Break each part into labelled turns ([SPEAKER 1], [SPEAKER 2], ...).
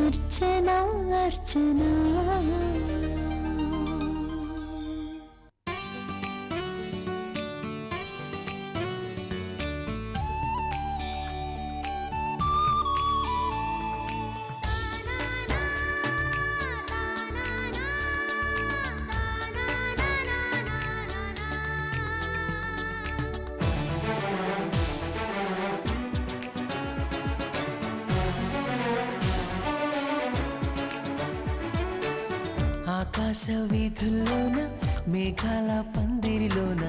[SPEAKER 1] అర్చనా అర్చనా ఆకాశ వీధుల్లోన మేఘాల పందిరిలోన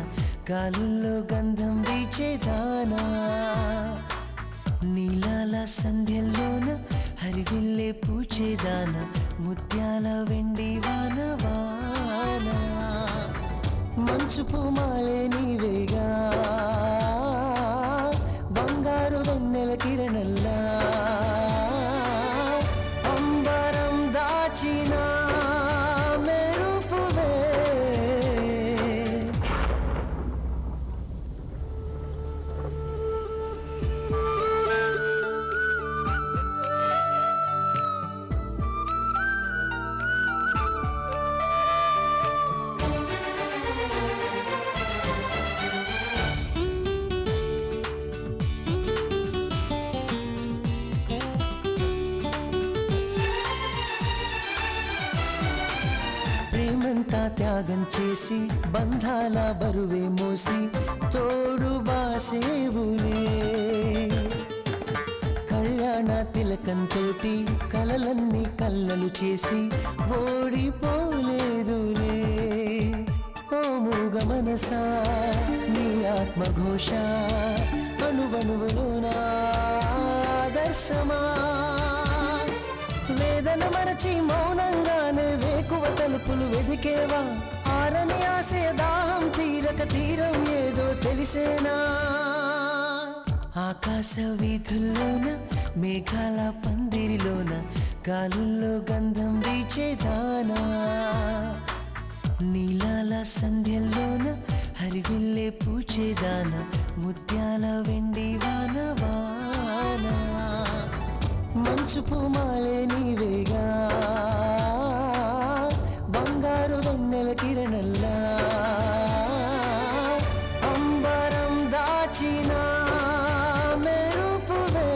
[SPEAKER 1] గాలుల్లో గంధం వీచేదానా నీలాల సంధ్యల్లోన హరివిల్లే పూచేదాన ముత్యాల వెండి వాన వాన మంచు పూమాలే నీవేగా బంగారు వెన్నెల కిరణల్లా అంబరం దాచిన ప్రేమంతా త్యాగం చేసి బంధాల బరువే మోసి తోడు బాసేవులే కళ్యాణ తిలకంతోటి కలలన్నీ కళ్ళలు చేసి ఓడిపోలేదులే ఓ మూగ మనసా నీ ఆత్మఘోష అణువణువులోనా దర్శమా వేదన మరచి మౌనంగానే వేకువ తలుపులు వెదికేవా ఆరని ఆశయ దాహం తీరక తీరం ఏదో తెలిసేనా ఆకాశ వీధుల్లోన మేఘాల పందిరిలోన గాలుల్లో గంధం వీచేదానా నీలాల సంధ్యల్లోన హరివిల్లే పూచేదాన ముత్యాల వెండి వాన వాన మంచు పూమాలే నీవేగా బంగారు వెన్నెల కిరణల్లా అంబరం దాచిన మెరుపువే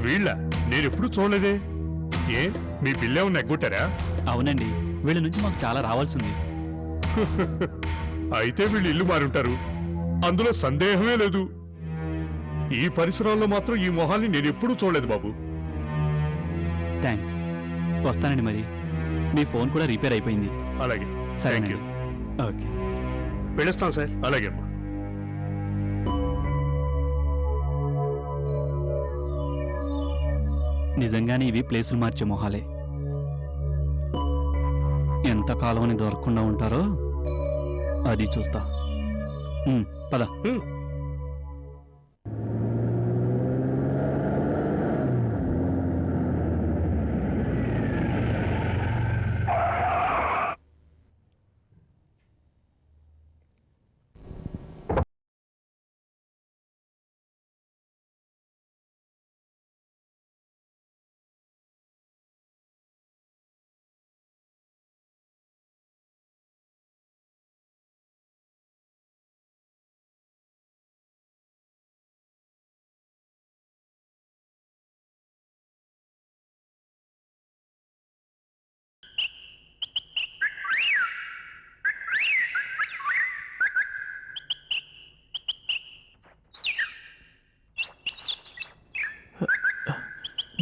[SPEAKER 2] వీళ్ళ నేనెప్పుడు చూడలేదే. ఏ మీ పిల్లేమన్నా ఎగ్గొట్టారా?
[SPEAKER 3] అవునండి, వీళ్ళ నుంచి మాకు చాలా రావాల్సింది.
[SPEAKER 2] అయితే వీళ్ళు ఇల్లు మారుంటారు, అందులో సందేహమే లేదు. ఈ పరిసరాల్లో మాత్రం ఈ మొహాన్ని నేనెప్పుడూ చూడలేదు బాబు.
[SPEAKER 3] థ్యాంక్స్, వస్తానండి. మరి మీ ఫోన్ కూడా రిపేర్ అయిపోయింది.
[SPEAKER 2] అలాగే,
[SPEAKER 3] సరేనండి. ఓకే,
[SPEAKER 2] వెళ్ళొస్తాం సార్. అలాగే అమ్మా.
[SPEAKER 3] నిజంగానే ఇవి ప్లేసులు మార్చే మొహాలే. ఎంతకాలం అని దొరకకుండా ఉంటారో అది చూస్తా. పద.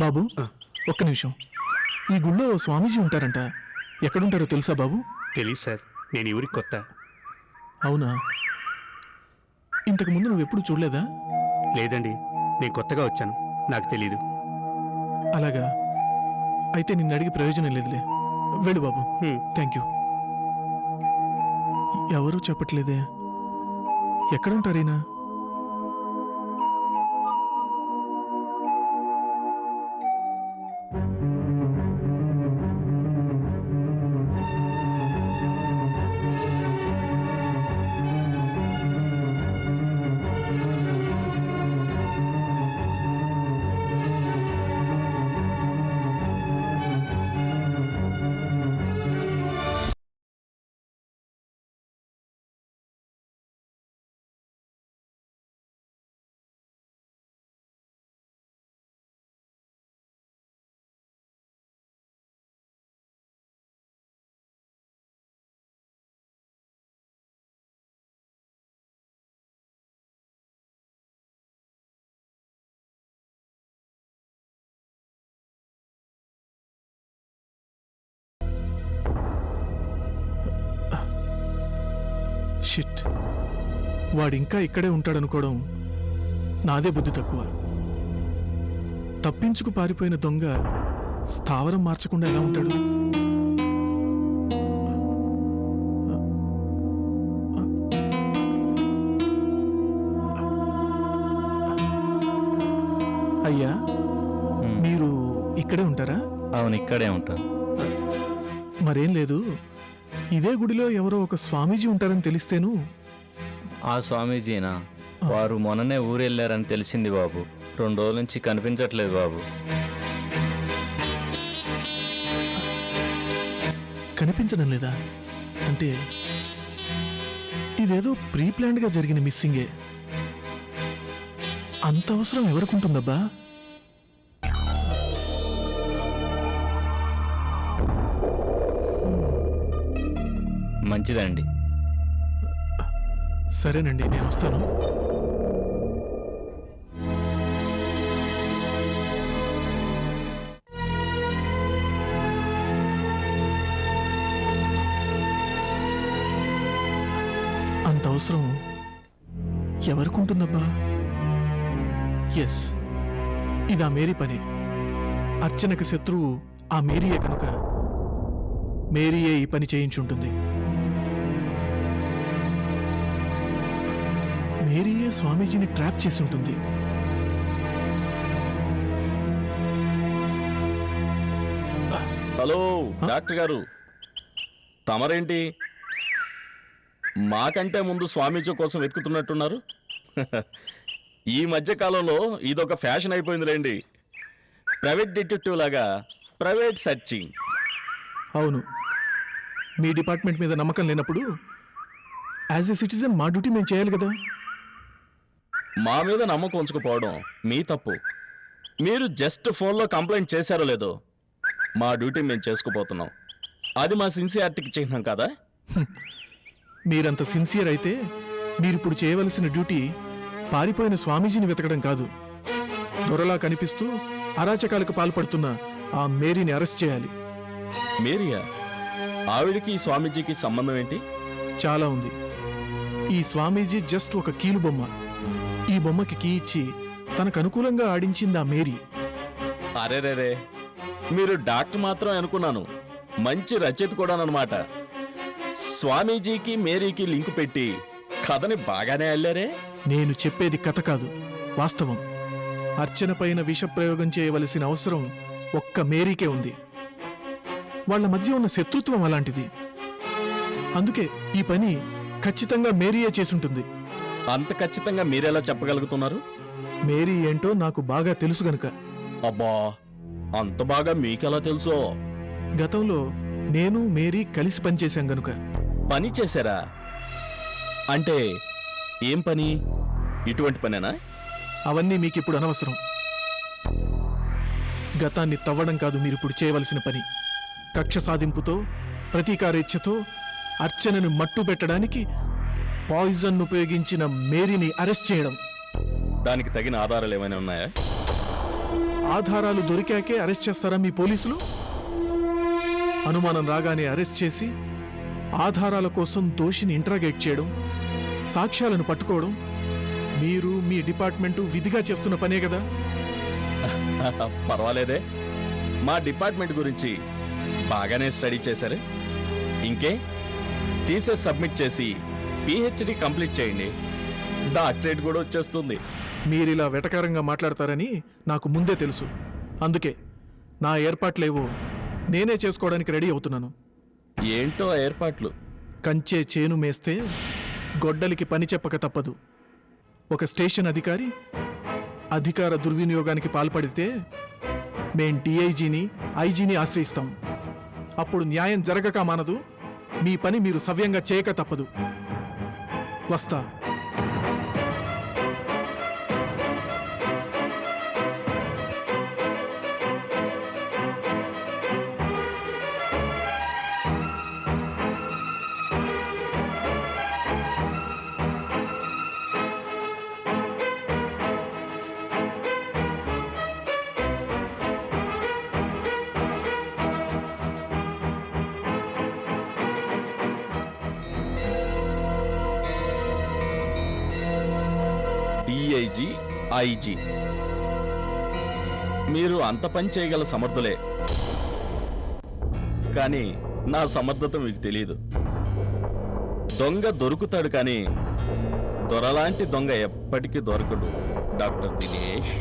[SPEAKER 4] బాబు, ఒక్క నిమిషం. ఈ గుళ్ళో స్వామీజీ ఉంటారంట, ఎక్కడుంటారో తెలుసా బాబు?
[SPEAKER 2] తెలీదు సార్, నేను ఈ ఊరికి కొత్త.
[SPEAKER 4] అవునా? ఇంతకు ముందు నువ్వెప్పుడు చూడలేదా?
[SPEAKER 2] లేదండి, నేను కొత్తగా వచ్చాను, నాకు తెలీదు.
[SPEAKER 4] అలాగా? అయితే నిన్ను అడిగి ప్రయోజనం లేదులే, వెళ్ళు బాబు. Thank you. ఎవరూ చెప్పట్లేదే, ఎక్కడుంటారైనా? షిట్, వాడింకా ఇక్కడే ఉంటాడనుకోవడం నాదే బుద్ధి తక్కువ. తప్పించుకు పారిపోయిన దొంగ స్థావరం మార్చకుండా ఎలా ఉంటాడు? అయ్యా, మీరు ఇక్కడే ఉంటారా?
[SPEAKER 5] అవును, ఇక్కడే ఉంటాను.
[SPEAKER 4] మరేం లేదు, ఇదే గుడిలో ఎవరో ఒక స్వామీజీ ఉంటారని తెలిస్తేను.
[SPEAKER 5] ఆ స్వామీజీనా? వారు మొన్ననే ఊరెళ్ళారని తెలిసింది బాబు. 2 రోజుల నుంచి కనిపించట్లేదు బాబు.
[SPEAKER 4] కనిపించడం లేదా? అంటే ఇదేదో ప్రీ ప్లాన్డ్గా జరిగిన మిస్సింగే. అంత అవసరం ఎవరికుంటుందబ్బా?
[SPEAKER 5] మంచిదండి.
[SPEAKER 4] సరేనండి, నేను వస్తాను. అంత అవసరం ఎవరికుంటుందబ్బా? ఎస్, ఇది ఆ మేరీ పని. అర్చనకు శత్రువు ఆ మేరీయే కనుక మేరీయే ఈ పని చేయించుంటుంది. మేరీయే స్వామీజీని ట్రాప్ చేసి ఉంటుంది.
[SPEAKER 6] హలో డాక్టర్ గారు, తమరేంటి మాకంటే ముందు స్వామీజీ కోసం వెతుకుతున్నట్టున్నారు? ఈ మధ్య కాలంలో ఇదొక ఫ్యాషన్ అయిపోయిందిలేండి. ప్రైవేట్ డిటెక్టివ్ లాగా ప్రైవేట్ సర్చింగ్.
[SPEAKER 4] అవును, మీ డిపార్ట్మెంట్ మీద నమ్మకం లేనప్పుడు యాజ్ ఎ సిటిజన్ మా డ్యూటీ మేము చేయాలి కదా.
[SPEAKER 6] మా మీద నమ్మకం ఉంచకపోవడం మీ తప్పు. మీరు జస్ట్ ఫోన్లో కంప్లైంట్ చేశారో లేదో, మా డ్యూటీ మేము చేసుకుపోతున్నాం. అది మా సిన్సియారిటీకి చిహ్నం కదా.
[SPEAKER 4] మీరంత సిన్సియర్ అయితే మీరిప్పుడు చేయవలసిన డ్యూటీ పారిపోయిన స్వామీజీని వెతకడం కాదు, దొరలా కనిపిస్తూ అరాచకాలకు పాల్పడుతున్న ఆ మేరీని అరెస్ట్ చేయాలి.
[SPEAKER 6] మేరియా? ఆవిడికి ఈ స్వామీజీకి సంబంధం ఏంటి?
[SPEAKER 4] చాలా ఉంది. ఈ స్వామీజీ జస్ట్ ఒక కీలు బొమ్మ. ఈ బొమ్మకి కీ ఇచ్చి తనకు అనుకూలంగా ఆడించింది ఆ మేరీ.
[SPEAKER 6] అరేరేరే, మీరు డాక్టర్ మాత్రం అనుకున్నాను, మంచి రచయిత కూడానమాట. స్వామీజీకి మేరీకి లింక్ పెట్టి కథని బాగానే అల్లారే.
[SPEAKER 4] నేను చెప్పేది కథ కాదు, వాస్తవం. అర్చన పైన విషప్రయోగం చేయవలసిన అవసరం ఒక్క మేరీకే ఉంది. వాళ్ళ మధ్య ఉన్న శత్రుత్వం అలాంటిది. అందుకే ఈ పని ఖచ్చితంగా మేరీయే చేసుంటుంది.
[SPEAKER 6] అంత ఖచ్చితంగా మీరెలా చెప్పగలుగుతున్నారు?
[SPEAKER 4] మేరీ ఏంటో నాకు బాగా తెలుసు గనుక.
[SPEAKER 6] అబ్బా, అంత బాగా మీకెలా తెలుసో?
[SPEAKER 4] గతంలో నేను మేరీ కలిసి పనిచేశాం గనుక.
[SPEAKER 6] పని చేశారా? అంటే ఏం పని? ఇటువంటి పనేనా?
[SPEAKER 4] అవన్నీ మీకిప్పుడు అనవసరం. గతాన్ని తవ్వడం కాదు మీరిప్పుడు చేయవలసిన పని. కక్ష సాధింపుతో, ప్రతీకారేచ్ఛతో అర్చనను మట్టు పెట్టడానికి పాయిజన్ ఉపయోగించిన మేరీని అరెస్ట్ చేయడం.
[SPEAKER 6] దానికి తగిన ఆధారాలు ఏమైనా ఉన్నాయా?
[SPEAKER 4] ఆధారాలు దొరికాకే అరెస్ట్ చేస్తారా మీ పోలీసులు? అనుమానం రాగానే అరెస్ట్ చేసి ఆధారాల కోసం దోషిని ఇంట్రాగేట్ చేయడం, సాక్ష్యాలను పట్టుకోవడం మీరు మీ డిపార్ట్మెంటు విధిగా చేస్తున్న పనే కదా.
[SPEAKER 6] పర్వాలేదే, మా డిపార్ట్మెంట్ గురించి బాగానే స్టడీ చేశారు. ఇంకే థీసిస్ సబ్మిట్ చేసి పిహెచ్డి కంప్లీట్ చేయండి, డాక్టరేట్ కూడా వచ్చేస్తుంది.
[SPEAKER 4] మీరిలా వెటకారంగా మాట్లాడతారని నాకు ముందే తెలుసు. అందుకే నా ఏర్పాట్లేవో నేనే చేసుకోవడానికి రెడీ అవుతున్నాను.
[SPEAKER 6] ఏంటో ఆ ఏర్పాట్లు?
[SPEAKER 4] కంచే చేను మేస్తే గొడ్డలికి పని చెప్పక తప్పదు. ఒక స్టేషన్ అధికారి అధికార దుర్వినియోగానికి పాల్పడితే మేం డిఐజీని, ఐజీని ఆశ్రయిస్తాం. అప్పుడు న్యాయం జరగక మానదు. మీ పని మీరు సవ్యంగా చేయక తప్పదు. వస్తా.
[SPEAKER 6] ఐజీ. మీరు అంత పని చేయగల సమర్థులే, కానీ నా సమర్థత మీకు తెలియదు. దొంగ దొరుకుతాడు కానీ దొరలాంటి దొంగ ఎప్పటికీ దొరకడు డాక్టర్ దినేష్.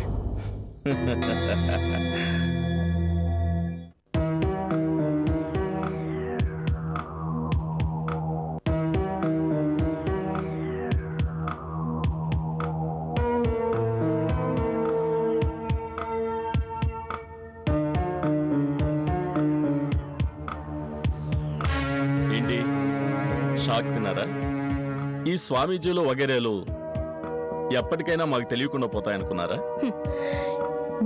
[SPEAKER 6] ఏంటి షాక్ తిన్నారా? ఈ స్వామీజీలు వగేరేలు ఎప్పటికైనా మాకు తెలియకుండా పోతాయనుకున్నారా?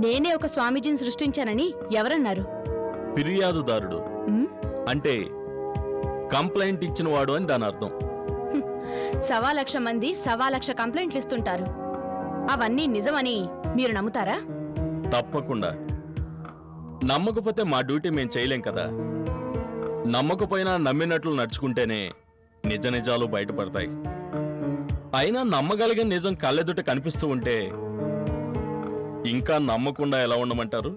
[SPEAKER 7] నేనే ఒక స్వామీజీని సృష్టించానని ఎవరన్నారు?
[SPEAKER 6] ఫిర్యాదుదారుడు
[SPEAKER 7] ఉమ్,
[SPEAKER 6] అంటే కంప్లైంట్ ఇచ్చిన వాడు అని దాని అర్థం.
[SPEAKER 7] 1,00,000 మంది 1,00,000 కంప్లైంట్లు ఇస్తుంటారు. అవన్నీ నిజమని మీరు నమ్ముతారా?
[SPEAKER 6] తప్పకుండా. నమ్మకపోతే మా డ్యూటీ మేం చేయలేం కదా. నమ్మకపోయినా నమ్మినట్లు నడుచుకుంటేనే నిజ నిజాలు బయటపడతాయి. అయినా నమ్మగలిగిన నిజం కళ్ళెదుట కనిపిస్తూ ఉంటే ఇంకా నమ్మకుండా ఎలా ఉండమంటారు?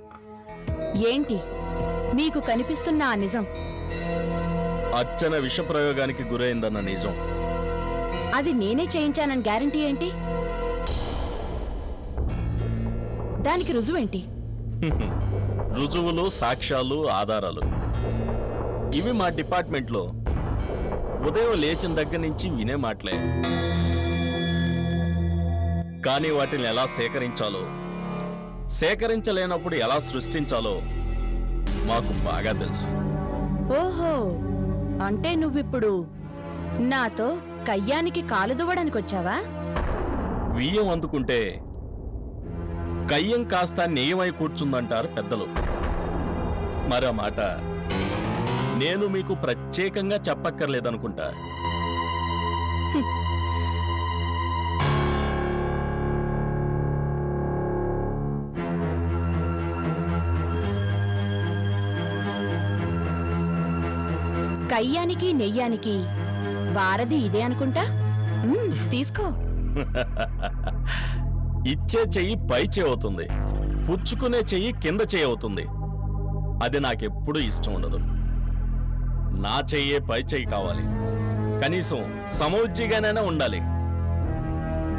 [SPEAKER 7] ఏంటి మీకు కనిపిస్తున్న ఆ నిజం?
[SPEAKER 6] అచ్చన విష ప్రయోగానికి గురైందన్న నిజం.
[SPEAKER 7] అది నేనే చేయించానని గ్యారంటీ ఏంటి? దానికి రుజువేంటి?
[SPEAKER 6] రుజువులు, సాక్ష్యాలు, ఆధారాలు ఇవి మా డిపార్ట్మెంట్లో ఉదయం లేచిన దగ్గర నుంచి వినే మాటలే. కానీ వాటిని ఎలా సేకరించాలో, సేకరించలేనప్పుడు ఎలా సృష్టించాలో మాకు బాగా తెలుసు.
[SPEAKER 7] ఓహో, అంటే నువ్విప్పుడు నాతో కయ్యానికి కాలు దువ్వడానికి వచ్చావా?
[SPEAKER 6] బియ్యం అందుకుంటే కయ్యం కాస్త నెయ్యమై కూర్చుందంటారు పెద్దలు. మరో మాట నేను మీకు ప్రత్యేకంగా చెప్పక్కర్లేదనుకుంటా.
[SPEAKER 7] కయ్యానికి నెయ్యానికి వారధి ఇదే అనుకుంటా. తీసుకో.
[SPEAKER 6] ఇచ్చే చెయ్యి పై చేయి అవుతుంది, పుచ్చుకునే చెయ్యి కింద చేయి అవుతుంది. అది నాకెప్పుడూ ఇష్టం ఉండదు. నా చెయ్యే పై చెయ్యి కావాలి, కనీసం సమౌజ్జిగానైనా ఉండాలి.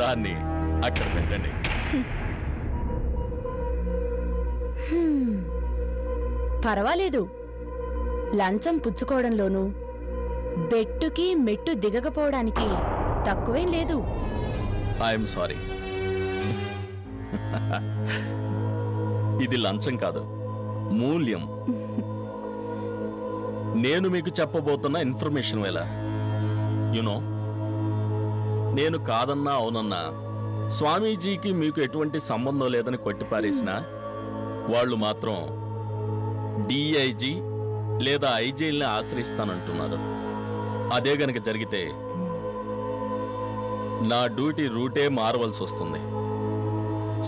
[SPEAKER 6] దాన్ని అక్కడ పెట్టండి.
[SPEAKER 7] పర్వాలేదు, లంచం పుచ్చుకోవడంలోనూ బెట్టుకి మెట్టు దిగకపోవడానికి తక్కువేం లేదు.
[SPEAKER 6] I'm sorry. ఇది లంచం కాదు, మూల్యం. నేను మీకు చెప్పబోతున్న ఇన్ఫర్మేషన్ వేళ యునో, నేను కాదన్నా అవునన్నా స్వామీజీకి మీకు ఎటువంటి సంబంధం లేదని కొట్టిపారేసినా వాళ్ళు మాత్రం డిఐజీ లేదా ఐజీల్ని ఆశ్రయిస్తానంటున్నారు. అదే గనక జరిగితే నా డ్యూటీ రూటే మారవలసి వస్తుంది.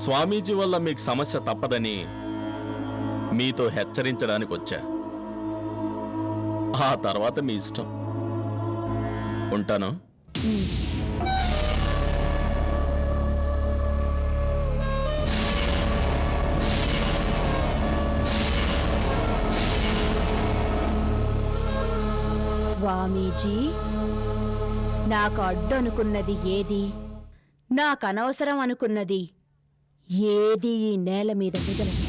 [SPEAKER 6] స్వామీజీ వల్ల మీకు సమస్య తప్పదని మీతో హెచ్చరించడానికి వచ్చా. ఆ తర్వాత మీ ఇష్టం. ఉంటాను.
[SPEAKER 7] స్వామీజీ, నాకు అడ్డు అనుకున్నది ఏది, నాకు అనవసరం అనుకున్నది ఏది ఈ నేల మీద మిగలదు.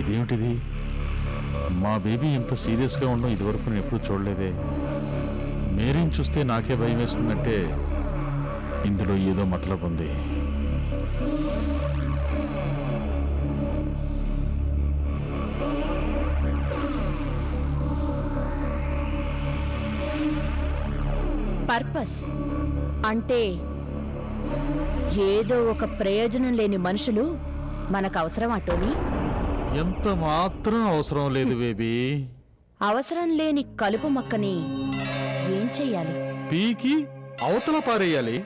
[SPEAKER 8] ఇదేమిటిది? మా బేబీ ఇంత సీరియస్గా ఉండడం ఇదివరకు నేను ఎప్పుడు చూడలేదే. మేరీని చూస్తే నాకే భయం వేస్తుందంటే ఇందులో ఏదో మతలబు ఉంది.
[SPEAKER 7] పర్పస్ అంటే ఏదో ఒక ప్రయోజనం లేని మనుషులు మనకు అవసరం అటోని.
[SPEAKER 8] ఎంత మాత్రం అవసరం లేదు బేబీ.
[SPEAKER 7] అవసరం లేని కలుపు మొక్కని ఏం చెయ్యాలి?
[SPEAKER 8] పీకి అవతల పారేయాలి.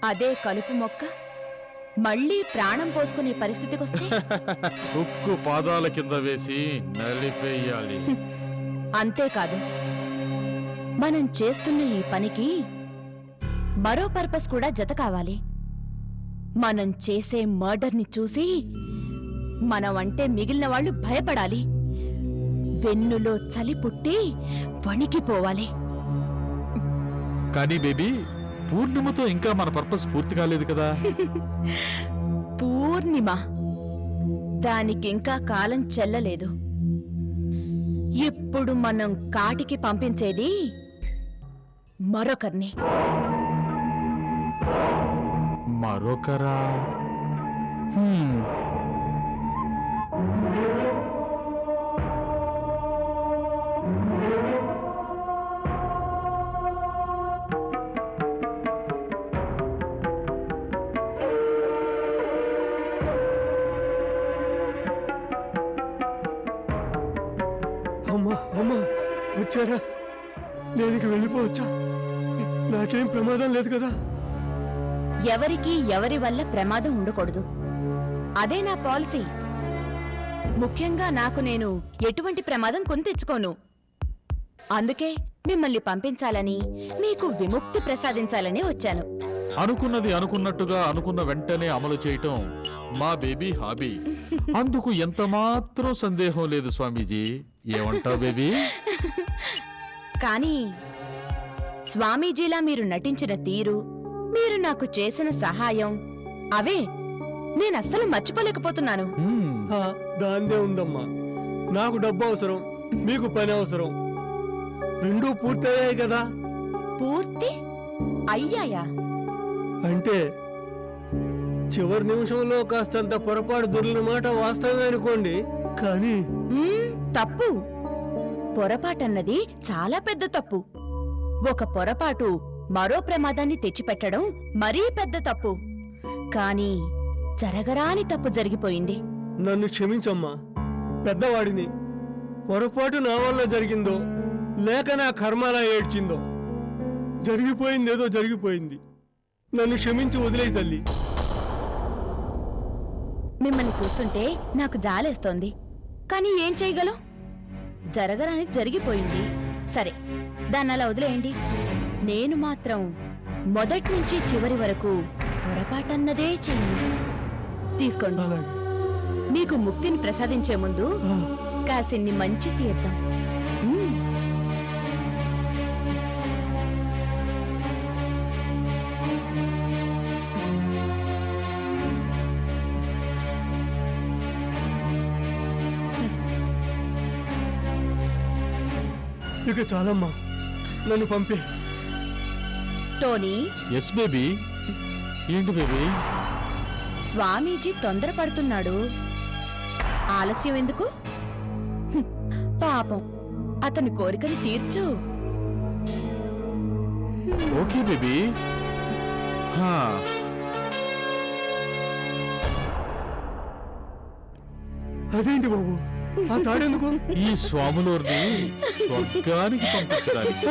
[SPEAKER 7] అదే కలుపు మొక్క మళ్ళీ ప్రాణం పోసుకునే పరిస్థితికొస్తే
[SPEAKER 8] ఉక్కు పాదాల కింద వేసి నలిపేయాలి.
[SPEAKER 7] అంతేకాదు, మనం చేస్తున్న ఈ పనికి మరో పర్పస్ కూడా జత కావాలి. మనం చేసే మర్డర్ని చూసి మనం అంటే మిగిలిన వాళ్ళు భయపడాలి. వెన్నులో చలి పుట్టి వణికిపోవాలి.
[SPEAKER 8] కానీ బేబీ, పూర్ణిమతో ఇంకా మన పర్పస్ పూర్తి కాలేదు కదా.
[SPEAKER 7] పూర్ణిమ దానికింకా కాలం చెల్లలేదు. ఇప్పుడు మనం కాటికి పంపించేది మరొకరిని.
[SPEAKER 8] మరొకరా?
[SPEAKER 1] అమ్మా అమ్మా, వచ్చారా? నేను ఇక వెళ్ళిపోవచ్చా? నాకేం ప్రమాదం లేదు కదా?
[SPEAKER 7] ఎవరికి ఎవరి వల్ల ప్రమాదం ఉండకూడదు. అదే నా పాలసీ. ముఖ్యంగా నాకు నేను ఎటువంటి ప్రమాదం కొని తెచ్చుకోను. అందుకే మిమ్మల్ని పంపించాలని, మీకు విముక్తి ప్రసాదించాలని వచ్చాను.
[SPEAKER 8] అనుకున్నది అనుకున్నట్టుగా అనుకున్న వెంటనే అమలు చేయటం మా బేబీ హాబీ. అందుకు ఎంత మాత్రం సందేహం లేదు స్వామీజీ. ఏమంటావు బేబీ?
[SPEAKER 7] కానీ స్వామీజీలా మీరు నటించిన తీరు, మీరు నాకు చేసిన సహాయం, అవే నేనస్సలు మర్చిపోలేకపోతున్నాను.
[SPEAKER 1] దాందే ఉందమ్మా. నాకు డబ్బు అవసరం, మీకు పని అవసరం. రెండూ పూర్తయ్యాయి కదా?
[SPEAKER 7] పూర్తి అయ్యాయా?
[SPEAKER 1] అంటే చివరి నిమిషంలో కాస్తంత పొరపాటు దొరికిన మాట వాస్తవమే అనుకోండి. కానీ
[SPEAKER 7] తప్పు. పొరపాటన్నది చాలా పెద్ద తప్పు. ఒక పొరపాటు మరో ప్రమాదాన్ని తెచ్చిపెట్టడం మరీ పెద్ద తప్పు. కానీ జరగరాని తప్పు జరిగిపోయింది.
[SPEAKER 1] నన్ను క్షమించమ్మా. పెద్దవాడిని. పొరపాటు నా వల్ల జరిగిందో లేక నా కర్మలా ఏడ్చిందో, జరిగిపోయిందేదో జరిగిపోయింది. నన్ను క్షమించి వదిలేయి తల్లి.
[SPEAKER 7] మిమ్మల్ని చూస్తుంటే నాకు జాలేస్తోంది. కానీ ఏం చేయగలం? జరగరాని జరిగిపోయింది. సరే, దాన్ని అలా వదిలేయండి. నేను మాత్రం మొదటి నుంచి చివరి వరకు పొరపాటన్నదే చెయ్యను. తీసుకోండి. మీకు ముక్తిని ప్రసాదించే ముందు కాసిన్ని మంచి తీర్థం.
[SPEAKER 1] ఇక చాలమ్మా, నన్ను పంపే.
[SPEAKER 7] Tony,
[SPEAKER 8] yes baby. ఏంటి బేబీ?
[SPEAKER 7] స్వామీజీ తొందరపడుతున్నాడు. ఆలస్యం ఎందుకు? పాపం, అతని కోరికని తీర్చు.
[SPEAKER 8] Okay baby.
[SPEAKER 1] అదేంటి బాబు, ఆ తాడెందుకు?
[SPEAKER 8] ఈ స్వాములోని స్వర్గానికి పంపించడానికి.